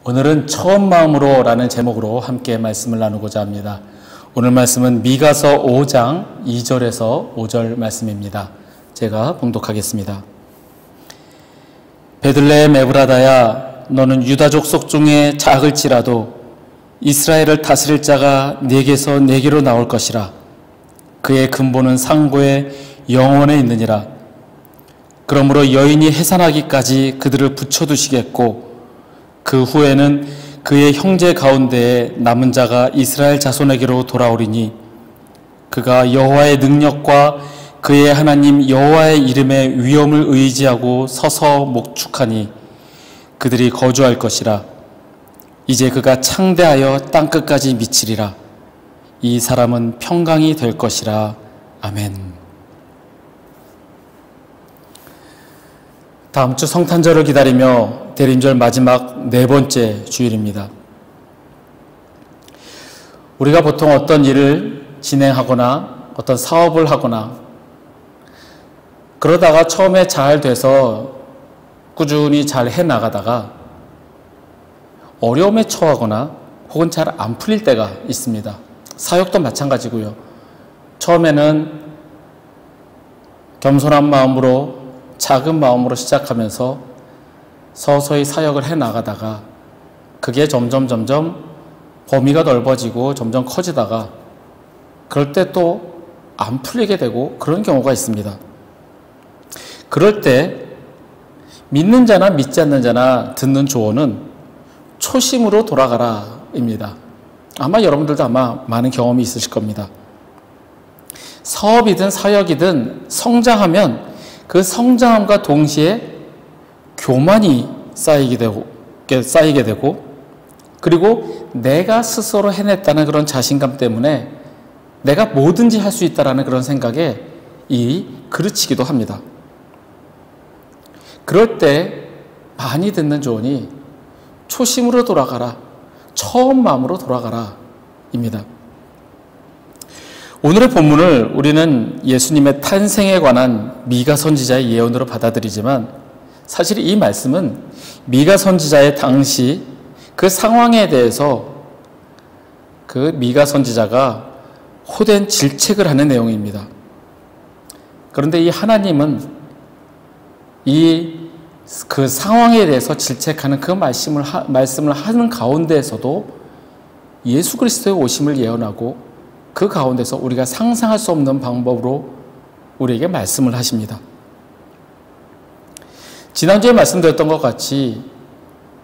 오늘은 처음 마음으로 라는 제목으로 함께 말씀을 나누고자 합니다. 오늘 말씀은 미가서 5장 2절에서 5절 말씀입니다. 제가 봉독하겠습니다. 베들레헴 에브라다야, 너는 유다족 속 중에 작을지라도 이스라엘을 다스릴 자가 네게서 네게로 나올 것이라. 그의 근본은 상고의 영원에 있느니라. 그러므로 여인이 해산하기까지 그들을 붙여두시겠고 그 후에는 그의 형제 가운데에 남은 자가 이스라엘 자손에게로 돌아오리니 그가 여호와의 능력과 그의 하나님 여호와의 이름의 위엄을 의지하고 서서 목축하니 그들이 거주할 것이라. 이제 그가 창대하여 땅끝까지 미치리라. 이 사람은 평강이 될 것이라. 아멘. 다음 주 성탄절을 기다리며 대림절 마지막 네 번째 주일입니다. 우리가 보통 어떤 일을 진행하거나 어떤 사업을 하거나 그러다가 처음에 잘 돼서 꾸준히 잘 해나가다가 어려움에 처하거나 혹은 잘 안 풀릴 때가 있습니다. 사역도 마찬가지고요. 처음에는 겸손한 마음으로 작은 마음으로 시작하면서 서서히 사역을 해나가다가 그게 점점 범위가 넓어지고 점점 커지다가 그럴 때 또 안 풀리게 되고 그런 경우가 있습니다. 그럴 때 믿는 자나 믿지 않는 자나 듣는 조언은 초심으로 돌아가라입니다. 아마 여러분들도 많은 경험이 있으실 겁니다. 사업이든 사역이든 성장하면 그 성장함과 동시에 교만이 쌓이게 되고 그리고 내가 스스로 해냈다는 그런 자신감 때문에 내가 뭐든지 할 수 있다는 그런 생각에 그르치기도 합니다. 그럴 때 많이 듣는 조언이 초심으로 돌아가라, 처음 마음으로 돌아가라 입니다. 오늘의 본문을 우리는 예수님의 탄생에 관한 미가 선지자의 예언으로 받아들이지만 사실 이 말씀은 미가 선지자의 당시 그 상황에 대해서 그 미가 선지자가 호된 질책을 하는 내용입니다. 그런데 이 하나님은 그 상황에 대해서 질책하는 그 말씀을 하는 가운데에서도 예수 그리스도의 오심을 예언하고 그 가운데서 우리가 상상할 수 없는 방법으로 우리에게 말씀을 하십니다. 지난주에 말씀드렸던 것 같이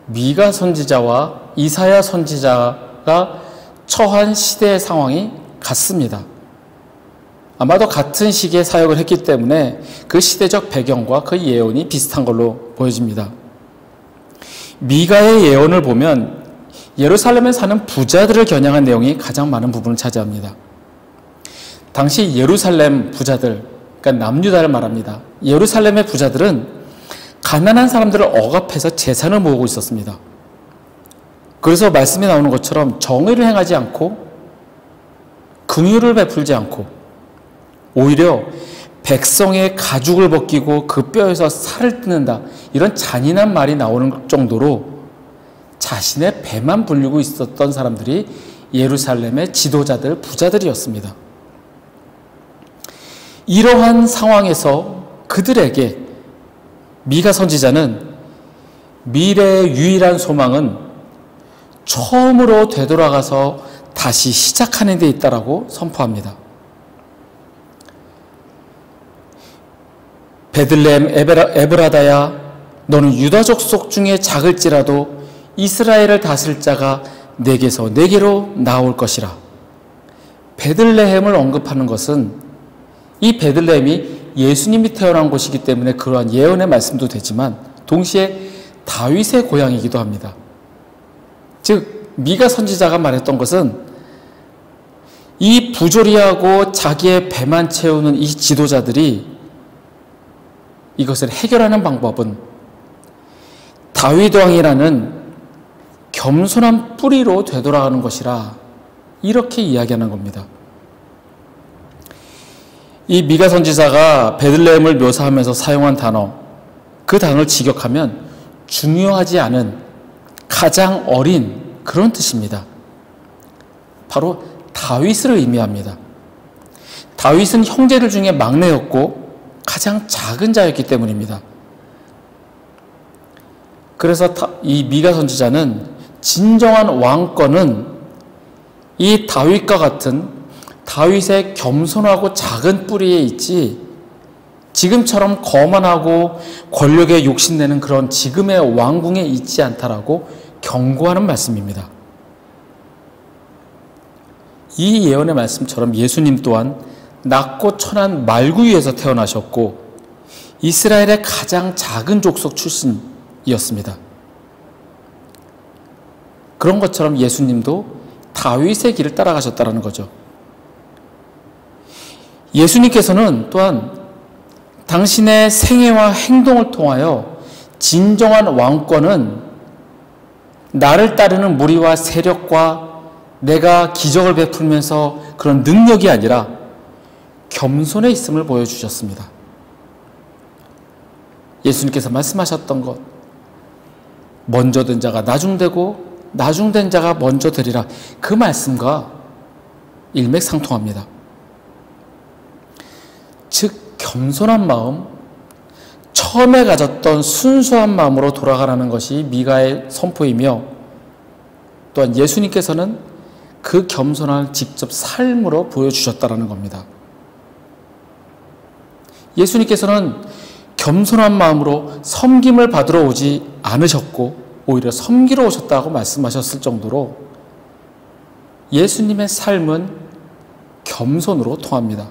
미가 선지자와 이사야 선지자가 처한 시대의 상황이 같습니다. 아마도 같은 시기에 사역을 했기 때문에 그 시대적 배경과 그 예언이 비슷한 걸로 보여집니다. 미가의 예언을 보면 예루살렘에 사는 부자들을 겨냥한 내용이 가장 많은 부분을 차지합니다. 당시 예루살렘 부자들, 그러니까 남유다를 말합니다. 예루살렘의 부자들은 가난한 사람들을 억압해서 재산을 모으고 있었습니다. 그래서 말씀에 나오는 것처럼 정의를 행하지 않고 긍휼을 베풀지 않고 오히려 백성의 가죽을 벗기고 그 뼈에서 살을 뜯는다, 이런 잔인한 말이 나오는 정도로 자신의 배만 불리고 있었던 사람들이 예루살렘의 지도자들, 부자들이었습니다. 이러한 상황에서 그들에게 미가 선지자는 미래의 유일한 소망은 처음으로 되돌아가서 다시 시작하는 데 있다라고 선포합니다. 베들레헴 에브라다야, 너는 유다족 속 중에 작을지라도 이스라엘을 다스릴 자가 내게서 네게로 나올 것이라. 베들레헴을 언급하는 것은 이 베들레헴이 예수님이 태어난 곳이기 때문에 그러한 예언의 말씀도 되지만 동시에 다윗의 고향이기도 합니다. 즉 미가 선지자가 말했던 것은 이 부조리하고 자기의 배만 채우는 이 지도자들이 이것을 해결하는 방법은 다윗 왕이라는 겸손한 뿌리로 되돌아가는 것이라, 이렇게 이야기하는 겁니다. 이 미가 선지자가 베들레헴을 묘사하면서 사용한 단어, 그 단어를 직역하면 중요하지 않은 가장 어린 그런 뜻입니다. 바로 다윗을 의미합니다. 다윗은 형제들 중에 막내였고 가장 작은 자였기 때문입니다. 그래서 이 미가 선지자는 진정한 왕권은 이 다윗과 같은 다윗의 겸손하고 작은 뿌리에 있지 지금처럼 거만하고 권력에 욕심내는 그런 지금의 왕궁에 있지 않다라고 경고하는 말씀입니다. 이 예언의 말씀처럼 예수님 또한 낮고 천한 말구 위에서 태어나셨고 이스라엘의 가장 작은 족속 출신이었습니다. 그런 것처럼 예수님도 다윗의 길을 따라가셨다는 거죠. 예수님께서는 또한 당신의 생애와 행동을 통하여 진정한 왕권은 나를 따르는 무리와 세력과 내가 기적을 베풀면서 그런 능력이 아니라 겸손에 있음을 보여주셨습니다. 예수님께서 말씀하셨던 것, 먼저 된 자가 나중되고 나중된 자가 먼저 되리라, 그 말씀과 일맥상통합니다. 즉 겸손한 마음, 처음에 가졌던 순수한 마음으로 돌아가라는 것이 미가의 선포이며 또한 예수님께서는 그 겸손함을 직접 삶으로 보여주셨다는 겁니다. 예수님께서는 겸손한 마음으로 섬김을 받으러 오지 않으셨고 오히려 섬기러 오셨다고 말씀하셨을 정도로 예수님의 삶은 겸손으로 통합니다.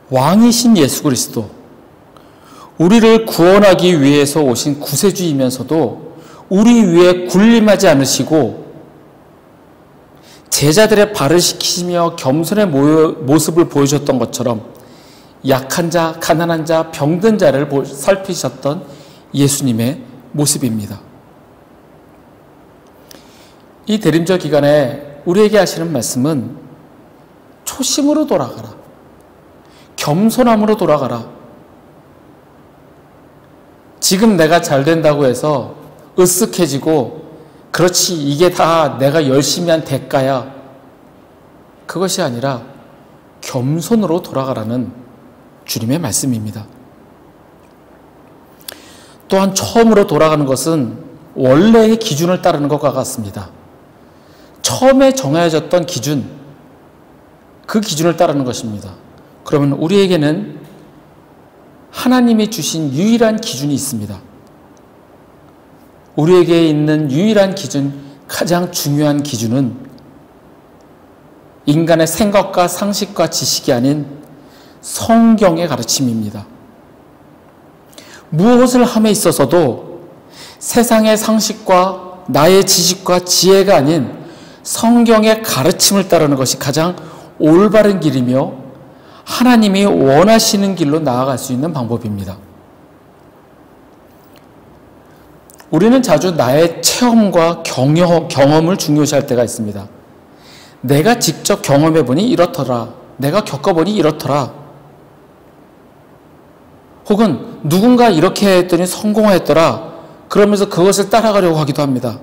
왕이신 예수 그리스도, 우리를 구원하기 위해서 오신 구세주이면서도 우리 위에 군림하지 않으시고 제자들의 발을 씻기시며 겸손의 모습을 보여줬던 것처럼 약한 자, 가난한 자, 병든 자를 살피셨던 예수님의 모습입니다. 이 대림절 기간에 우리에게 하시는 말씀은 초심으로 돌아가라, 겸손함으로 돌아가라. 지금 내가 잘 된다고 해서 으쓱해지고 그렇지 이게 다 내가 열심히 한 대가야, 그것이 아니라 겸손으로 돌아가라는 주님의 말씀입니다. 또한 처음으로 돌아가는 것은 원래의 기준을 따르는 것과 같습니다. 처음에 정해졌던 기준, 그 기준을 따르는 것입니다. 그러면 우리에게는 하나님이 주신 유일한 기준이 있습니다. 우리에게 있는 유일한 기준, 가장 중요한 기준은 인간의 생각과 상식과 지식이 아닌 성경의 가르침입니다. 무엇을 함에 있어서도 세상의 상식과 나의 지식과 지혜가 아닌 성경의 가르침을 따르는 것이 가장 올바른 길이며 하나님이 원하시는 길로 나아갈 수 있는 방법입니다. 우리는 자주 나의 체험과 경험을 중요시할 때가 있습니다. 내가 직접 경험해보니 이렇더라, 내가 겪어보니 이렇더라, 혹은 누군가 이렇게 했더니 성공했더라, 그러면서 그것을 따라가려고 하기도 합니다.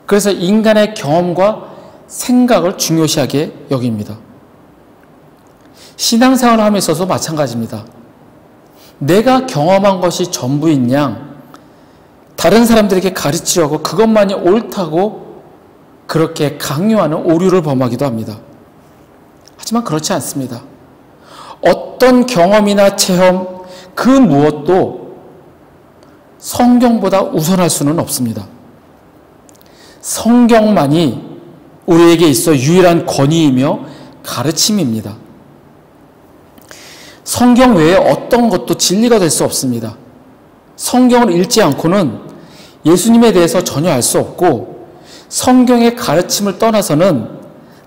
그래서 인간의 경험과 생각을 중요시하게 여깁니다. 신앙생활을 함에 있어서 마찬가지입니다. 내가 경험한 것이 전부인 양 다른 사람들에게 가르치려고 그것만이 옳다고 그렇게 강요하는 오류를 범하기도 합니다. 하지만 그렇지 않습니다. 어떤 경험이나 체험, 그 무엇도 성경보다 우선할 수는 없습니다. 성경만이 우리에게 있어 유일한 권위이며 가르침입니다. 성경 외에 어떤 것도 진리가 될 수 없습니다. 성경을 읽지 않고는 예수님에 대해서 전혀 알 수 없고 성경의 가르침을 떠나서는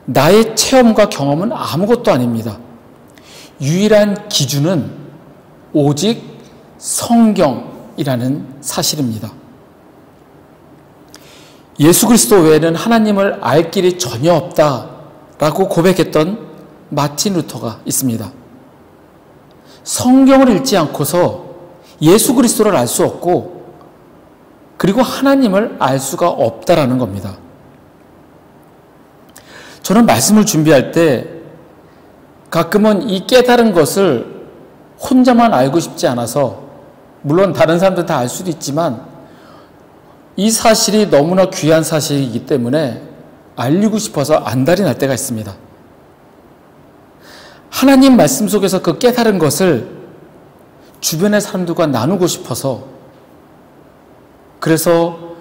나의 체험과 경험은 아무것도 아닙니다. 유일한 기준은 오직 성경이라는 사실입니다. 예수 그리스도 외에는 하나님을 알 길이 전혀 없다라고 고백했던 마틴 루터가 있습니다. 성경을 읽지 않고서 예수 그리스도를 알 수 없고 그리고 하나님을 알 수가 없다라는 겁니다. 저는 말씀을 준비할 때 가끔은 이 깨달은 것을 혼자만 알고 싶지 않아서, 물론 다른 사람들 다 알 수도 있지만 이 사실이 너무나 귀한 사실이기 때문에 알리고 싶어서 안달이 날 때가 있습니다. 하나님 말씀 속에서 그 깨달은 것을 주변의 사람들과 나누고 싶어서, 그래서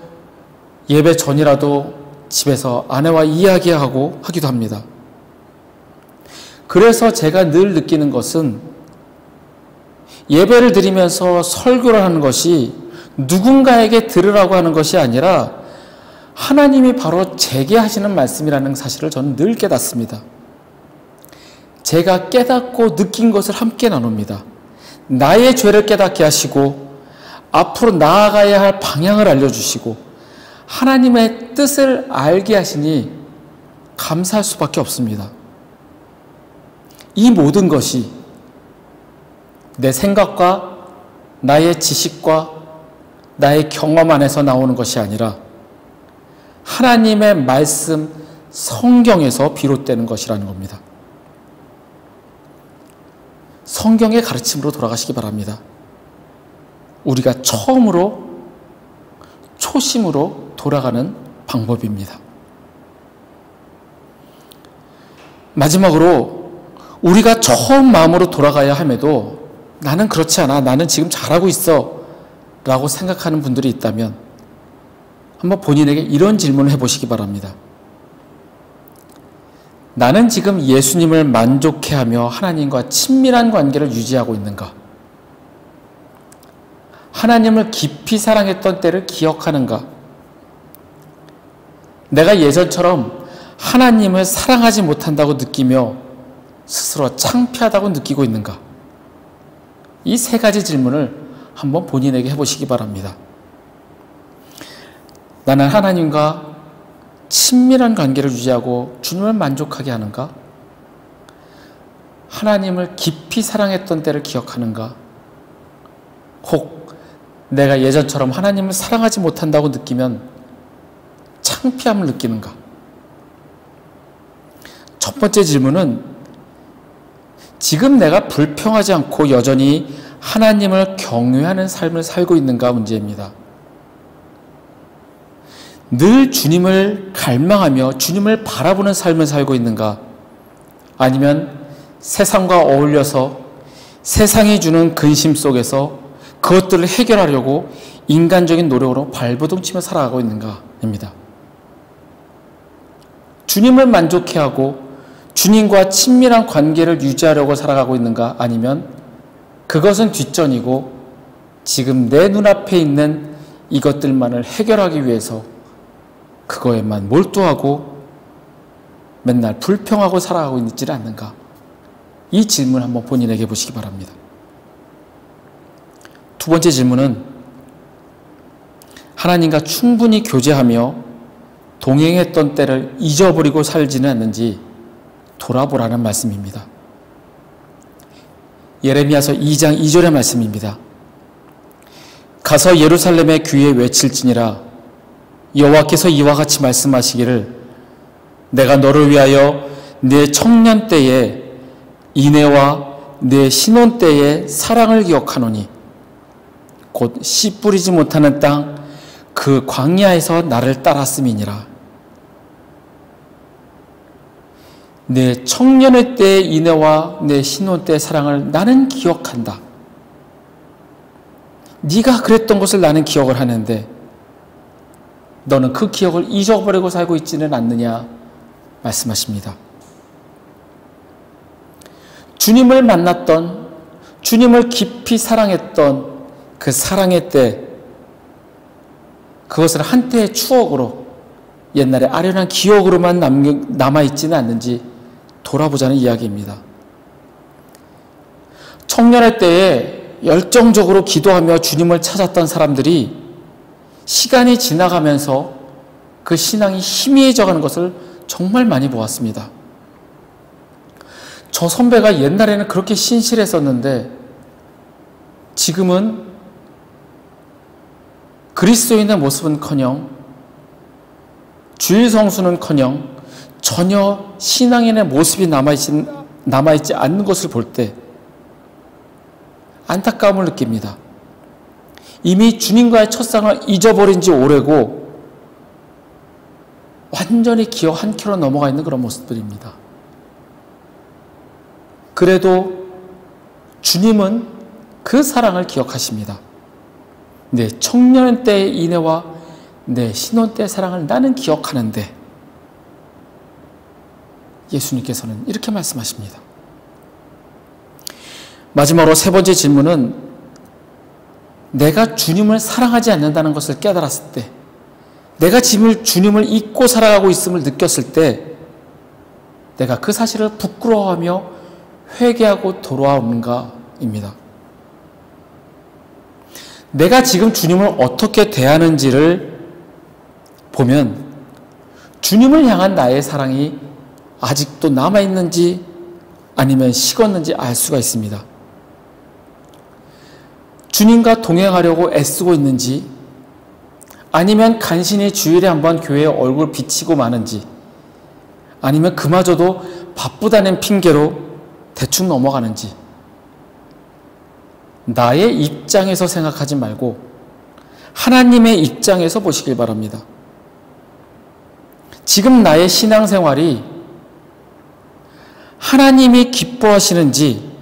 예배 전이라도 집에서 아내와 이야기하고 하기도 합니다. 그래서 제가 늘 느끼는 것은 예배를 드리면서 설교를 하는 것이 누군가에게 들으라고 하는 것이 아니라 하나님이 바로 제게 하시는 말씀이라는 사실을 저는 늘 깨닫습니다. 제가 깨닫고 느낀 것을 함께 나눕니다. 나의 죄를 깨닫게 하시고 앞으로 나아가야 할 방향을 알려주시고 하나님의 뜻을 알게 하시니 감사할 수밖에 없습니다. 이 모든 것이 내 생각과 나의 지식과 나의 경험 안에서 나오는 것이 아니라 하나님의 말씀, 성경에서 비롯되는 것이라는 겁니다. 성경의 가르침으로 돌아가시기 바랍니다. 우리가 처음으로, 초심으로 돌아가는 방법입니다. 마지막으로 우리가 처음 마음으로 돌아가야 함에도 나는 그렇지 않아, 나는 지금 잘하고 있어 라고 생각하는 분들이 있다면 한번 본인에게 이런 질문을 해보시기 바랍니다. 나는 지금 예수님을 만족해하며 하나님과 친밀한 관계를 유지하고 있는가? 하나님을 깊이 사랑했던 때를 기억하는가? 내가 예전처럼 하나님을 사랑하지 못한다고 느끼며 스스로 창피하다고 느끼고 있는가? 이 세 가지 질문을 한번 본인에게 해보시기 바랍니다. 나는 하나님과 친밀한 관계를 유지하고 주님을 만족하게 하는가? 하나님을 깊이 사랑했던 때를 기억하는가? 혹 내가 예전처럼 하나님을 사랑하지 못한다고 느끼면 창피함을 느끼는가? 첫 번째 질문은 지금 내가 불평하지 않고 여전히 하나님을 경외하는 삶을 살고 있는가 문제입니다. 늘 주님을 갈망하며 주님을 바라보는 삶을 살고 있는가? 아니면 세상과 어울려서 세상이 주는 근심 속에서 그것들을 해결하려고 인간적인 노력으로 발버둥치며 살아가고 있는가입니다. 주님을 만족해하고 주님과 친밀한 관계를 유지하려고 살아가고 있는가? 아니면 그것은 뒷전이고 지금 내 눈앞에 있는 이것들만을 해결하기 위해서 그거에만 몰두하고 맨날 불평하고 살아가고 있지는 않는가? 이 질문 한번 본인에게 보시기 바랍니다. 두 번째 질문은 하나님과 충분히 교제하며 동행했던 때를 잊어버리고 살지는 않는지 돌아보라는 말씀입니다. 예레미야서 2장 2절의 말씀입니다. 가서 예루살렘의 귀에 외칠지니라 여호와께서 이와 같이 말씀하시기를 내가 너를 위하여 내 청년 때에 인애와 내 신혼 때의 사랑을 기억하노니 곧 씨 뿌리지 못하는 땅 그 광야에서 나를 따랐음이니라. 내 청년의 때의 인애와 내 신혼 때의 사랑을 나는 기억한다. 네가 그랬던 것을 나는 기억을 하는데 너는 그 기억을 잊어버리고 살고 있지는 않느냐 말씀하십니다. 주님을 만났던, 주님을 깊이 사랑했던 그 사랑의 때, 그것을 한때의 추억으로, 옛날의 아련한 기억으로만 남아있지는 않는지 돌아보자는 이야기입니다. 청년의 때에 열정적으로 기도하며 주님을 찾았던 사람들이 시간이 지나가면서 그 신앙이 희미해져가는 것을 정말 많이 보았습니다. 저 선배가 옛날에는 그렇게 신실했었는데 지금은 그리스도인의 모습은커녕 주일 성수는커녕 전혀 신앙인의 모습이 남아있지 않는 것을 볼 때 안타까움을 느낍니다. 이미 주님과의 첫상을 잊어버린 지 오래고 완전히 기억 한 켠으로 넘어가 있는 그런 모습들입니다. 그래도 주님은 그 사랑을 기억하십니다. 내 청년 때의 인애와 내 신혼 때의 사랑을 나는 기억하는데, 예수님께서는 이렇게 말씀하십니다. 마지막으로 세 번째 질문은, 내가 주님을 사랑하지 않는다는 것을 깨달았을 때, 내가 주님을 잊고 살아가고 있음을 느꼈을 때 내가 그 사실을 부끄러워하며 회개하고 돌아오는가입니다. 내가 지금 주님을 어떻게 대하는지를 보면 주님을 향한 나의 사랑이 아직도 남아있는지 아니면 식었는지 알 수가 있습니다. 주님과 동행하려고 애쓰고 있는지, 아니면 간신히 주일에 한번 교회에 얼굴 비치고 마는지, 아니면 그마저도 바쁘다는 핑계로 대충 넘어가는지, 나의 입장에서 생각하지 말고 하나님의 입장에서 보시길 바랍니다. 지금 나의 신앙생활이 하나님이 기뻐하시는지,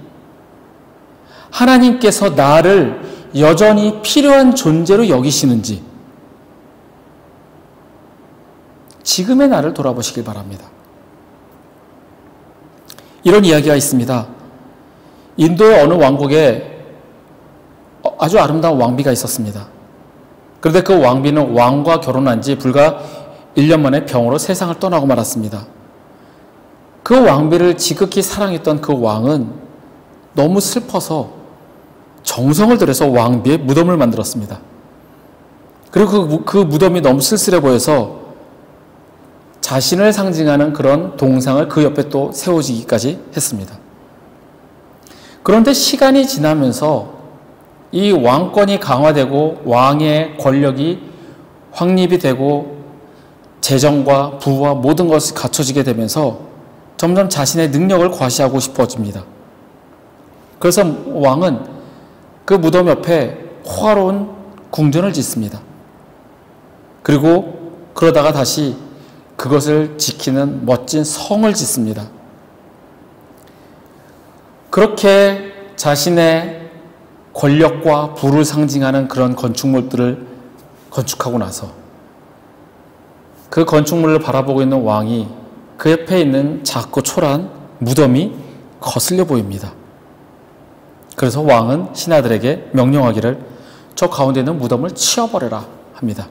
하나님께서 나를 여전히 필요한 존재로 여기시는지, 지금의 나를 돌아보시길 바랍니다. 이런 이야기가 있습니다. 인도의 어느 왕국에 아주 아름다운 왕비가 있었습니다. 그런데 그 왕비는 왕과 결혼한 지 불과 1년 만에 병으로 세상을 떠나고 말았습니다. 그 왕비를 지극히 사랑했던 그 왕은 너무 슬퍼서 정성을 들여서 왕비의 무덤을 만들었습니다. 그리고 그 무덤이 너무 쓸쓸해 보여서 자신을 상징하는 그런 동상을 그 옆에 또 세워지기까지 했습니다. 그런데 시간이 지나면서 이 왕권이 강화되고 왕의 권력이 확립이 되고 재정과 부와 모든 것이 갖춰지게 되면서 점점 자신의 능력을 과시하고 싶어집니다. 그래서 왕은 그 무덤 옆에 호화로운 궁전을 짓습니다. 그리고 그러다가 다시 그것을 지키는 멋진 성을 짓습니다. 그렇게 자신의 권력과 부를 상징하는 그런 건축물들을 건축하고 나서 그 건축물을 바라보고 있는 왕이 그 옆에 있는 작고 초라한 무덤이 거슬려 보입니다. 그래서 왕은 신하들에게 명령하기를 저 가운데 있는 무덤을 치워버려라 합니다.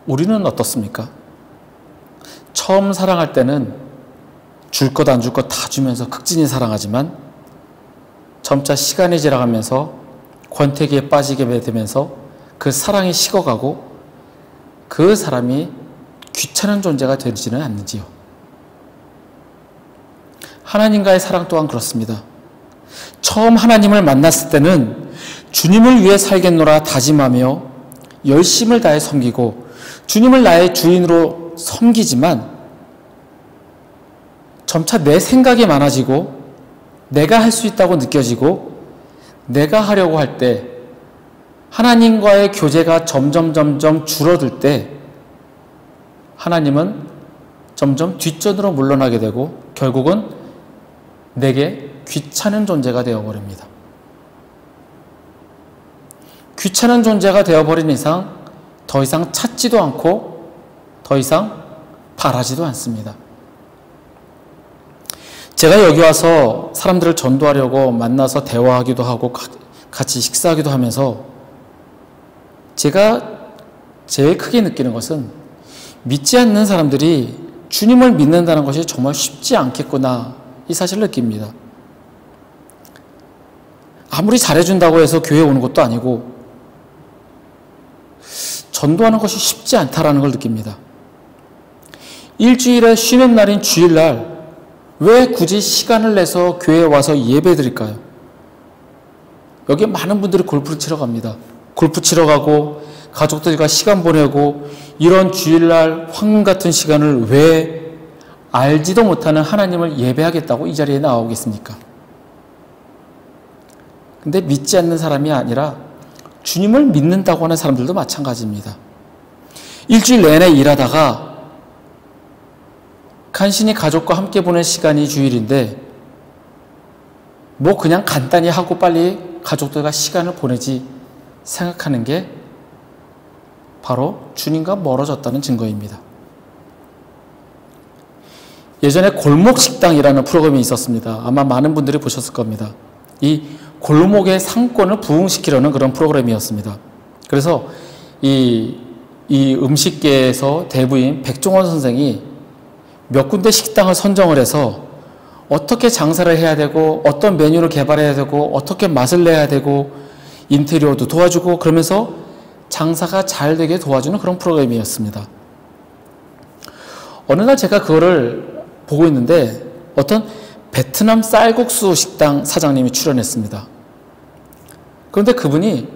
우리는 어떻습니까? 처음 사랑할 때는 줄 것 안 줄 것 다 주면서 극진히 사랑하지만 점차 시간이 지나가면서 권태기에 빠지게 되면서 그 사랑이 식어가고 그 사람이 귀찮은 존재가 되지는 않는지요. 하나님과의 사랑 또한 그렇습니다. 처음 하나님을 만났을 때는 주님을 위해 살겠노라 다짐하며 열심을 다해 섬기고 주님을 나의 주인으로 섬기지만 점차 내 생각이 많아지고 내가 할 수 있다고 느껴지고 내가 하려고 할 때 하나님과의 교제가 점점 줄어들 때 하나님은 점점 뒷전으로 물러나게 되고 결국은 내게 귀찮은 존재가 되어버립니다. 귀찮은 존재가 되어버린 이상 더 이상 찾지도 않고 더 이상 바라지도 않습니다. 제가 여기 와서 사람들을 전도하려고 만나서 대화하기도 하고 같이 식사하기도 하면서 제가 제일 크게 느끼는 것은 믿지 않는 사람들이 주님을 믿는다는 것이 정말 쉽지 않겠구나 이 사실을 느낍니다. 아무리 잘해준다고 해서 교회에 오는 것도 아니고 전도하는 것이 쉽지 않다라는 걸 느낍니다. 일주일에 쉬는 날인 주일날 왜 굳이 시간을 내서 교회에 와서 예배 드릴까요? 여기에 많은 분들이 골프를 치러 갑니다. 골프 치러 가고 가족들과 시간 보내고 이런 주일날 황금 같은 시간을 왜 알지도 못하는 하나님을 예배하겠다고 이 자리에 나오겠습니까? 근데 믿지 않는 사람이 아니라 주님을 믿는다고 하는 사람들도 마찬가지입니다. 일주일 내내 일하다가 간신히 가족과 함께 보낸 시간이 주일인데 뭐 그냥 간단히 하고 빨리 가족들과 시간을 보내지 생각하는 게 바로 주님과 멀어졌다는 증거입니다. 예전에 골목식당이라는 프로그램이 있었습니다. 아마 많은 분들이 보셨을 겁니다. 이 골목의 상권을 부흥시키려는 그런 프로그램이었습니다. 그래서 이 음식계에서 대부인 백종원 선생이 몇 군데 식당을 선정을 해서 어떻게 장사를 해야 되고 어떤 메뉴를 개발해야 되고 어떻게 맛을 내야 되고 인테리어도 도와주고 그러면서 장사가 잘 되게 도와주는 그런 프로그램이었습니다. 어느 날 제가 그거를 보고 있는데 어떤 베트남 쌀국수 식당 사장님이 출연했습니다. 그런데 그분이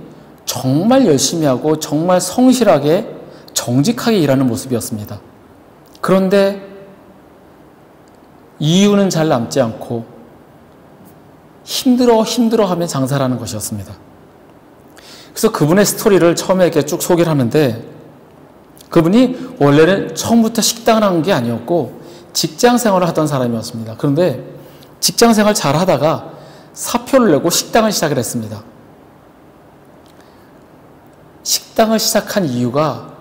정말 열심히 하고 정말 성실하게 정직하게 일하는 모습이었습니다. 그런데 이유는 잘 남지 않고 힘들어하며 장사를 하는 것이었습니다. 그래서 그분의 스토리를 처음에 이렇게 쭉 소개를 하는데 그분이 원래는 처음부터 식당을 한 게 아니었고 직장 생활을 하던 사람이었습니다. 그런데 직장 생활 잘 하다가 사표를 내고 식당을 시작을 했습니다. 식당을 시작한 이유가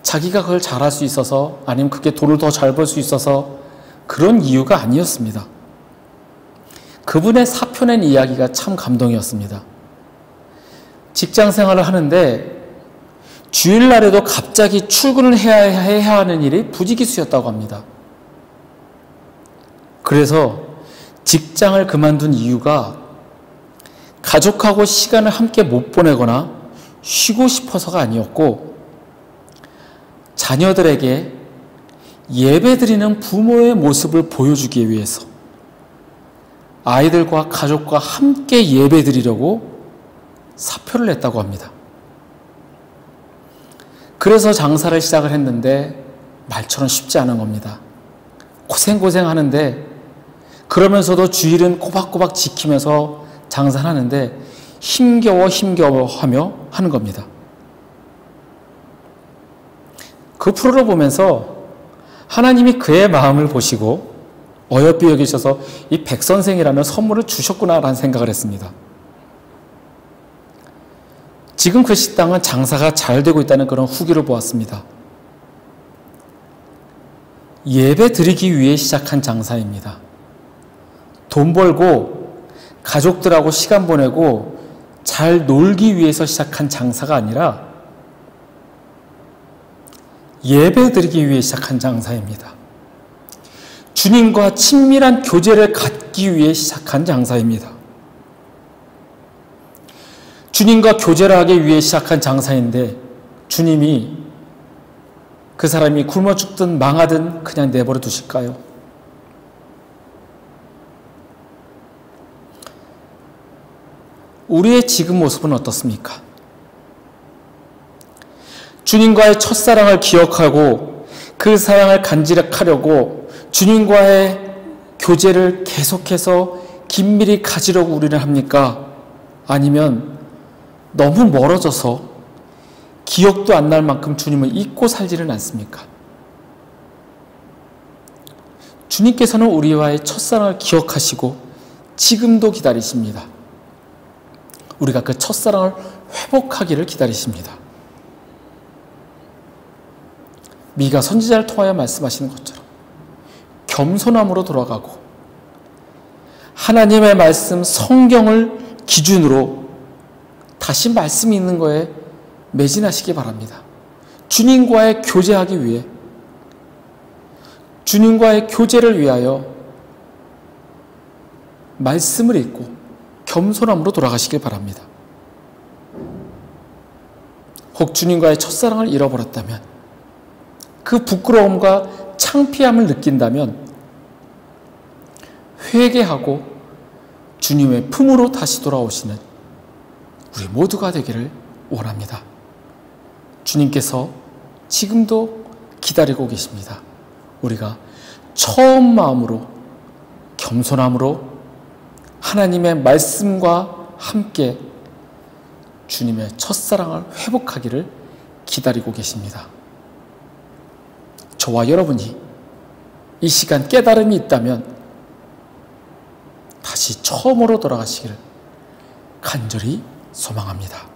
자기가 그걸 잘할 수 있어서 아니면 그게 돈을 더 잘 벌 수 있어서 그런 이유가 아니었습니다. 그분의 사표낸 이야기가 참 감동이었습니다. 직장 생활을 하는데 주일날에도 갑자기 출근을 해야 하는 일이 부지기수였다고 합니다. 그래서 직장을 그만둔 이유가 가족하고 시간을 함께 못 보내거나 쉬고 싶어서가 아니었고 자녀들에게 예배드리는 부모의 모습을 보여주기 위해서 아이들과 가족과 함께 예배드리려고 사표를 냈다고 합니다. 그래서 장사를 시작을 했는데 말처럼 쉽지 않은 겁니다. 고생하는데 그러면서도 주일은 꼬박꼬박 지키면서 장사를 하는데 힘겨워하며 하는 겁니다. 그 프로를 보면서 하나님이 그의 마음을 보시고 어여삐 여기셔서 이 백선생이라는 선물을 주셨구나라는 생각을 했습니다. 지금 그 식당은 장사가 잘 되고 있다는 그런 후기를 보았습니다. 예배 드리기 위해 시작한 장사입니다. 돈 벌고 가족들하고 시간 보내고 잘 놀기 위해서 시작한 장사가 아니라 예배 드리기 위해 시작한 장사입니다. 주님과 친밀한 교제를 갖기 위해 시작한 장사입니다. 주님과 교제를 하기 위해 시작한 장사인데 주님이 그 사람이 굶어 죽든 망하든 그냥 내버려 두실까요? 우리의 지금 모습은 어떻습니까? 주님과의 첫사랑을 기억하고 그 사랑을 간직하려고 주님과의 교제를 계속해서 긴밀히 가지려고 우리는 합니까? 아니면 너무 멀어져서 기억도 안 날 만큼 주님을 잊고 살지는 않습니까? 주님께서는 우리와의 첫사랑을 기억하시고 지금도 기다리십니다. 우리가 그 첫사랑을 회복하기를 기다리십니다. 미가 선지자를 통하여 말씀하시는 것처럼 겸손함으로 돌아가고 하나님의 말씀 성경을 기준으로 다시 말씀이 있는 거에 매진하시기 바랍니다. 주님과의 교제하기 위해 주님과의 교제를 위하여 말씀을 읽고 겸손함으로 돌아가시길 바랍니다. 혹 주님과의 첫사랑을 잃어버렸다면 그 부끄러움과 창피함을 느낀다면 회개하고 주님의 품으로 다시 돌아오시는 우리 모두가 되기를 원합니다. 주님께서 지금도 기다리고 계십니다. 우리가 처음 마음으로 겸손함으로 하나님의 말씀과 함께 주님의 첫사랑을 회복하기를 기다리고 계십니다. 저와 여러분이 이 시간 깨달음이 있다면 다시 처음으로 돌아가시기를 간절히 소망합니다.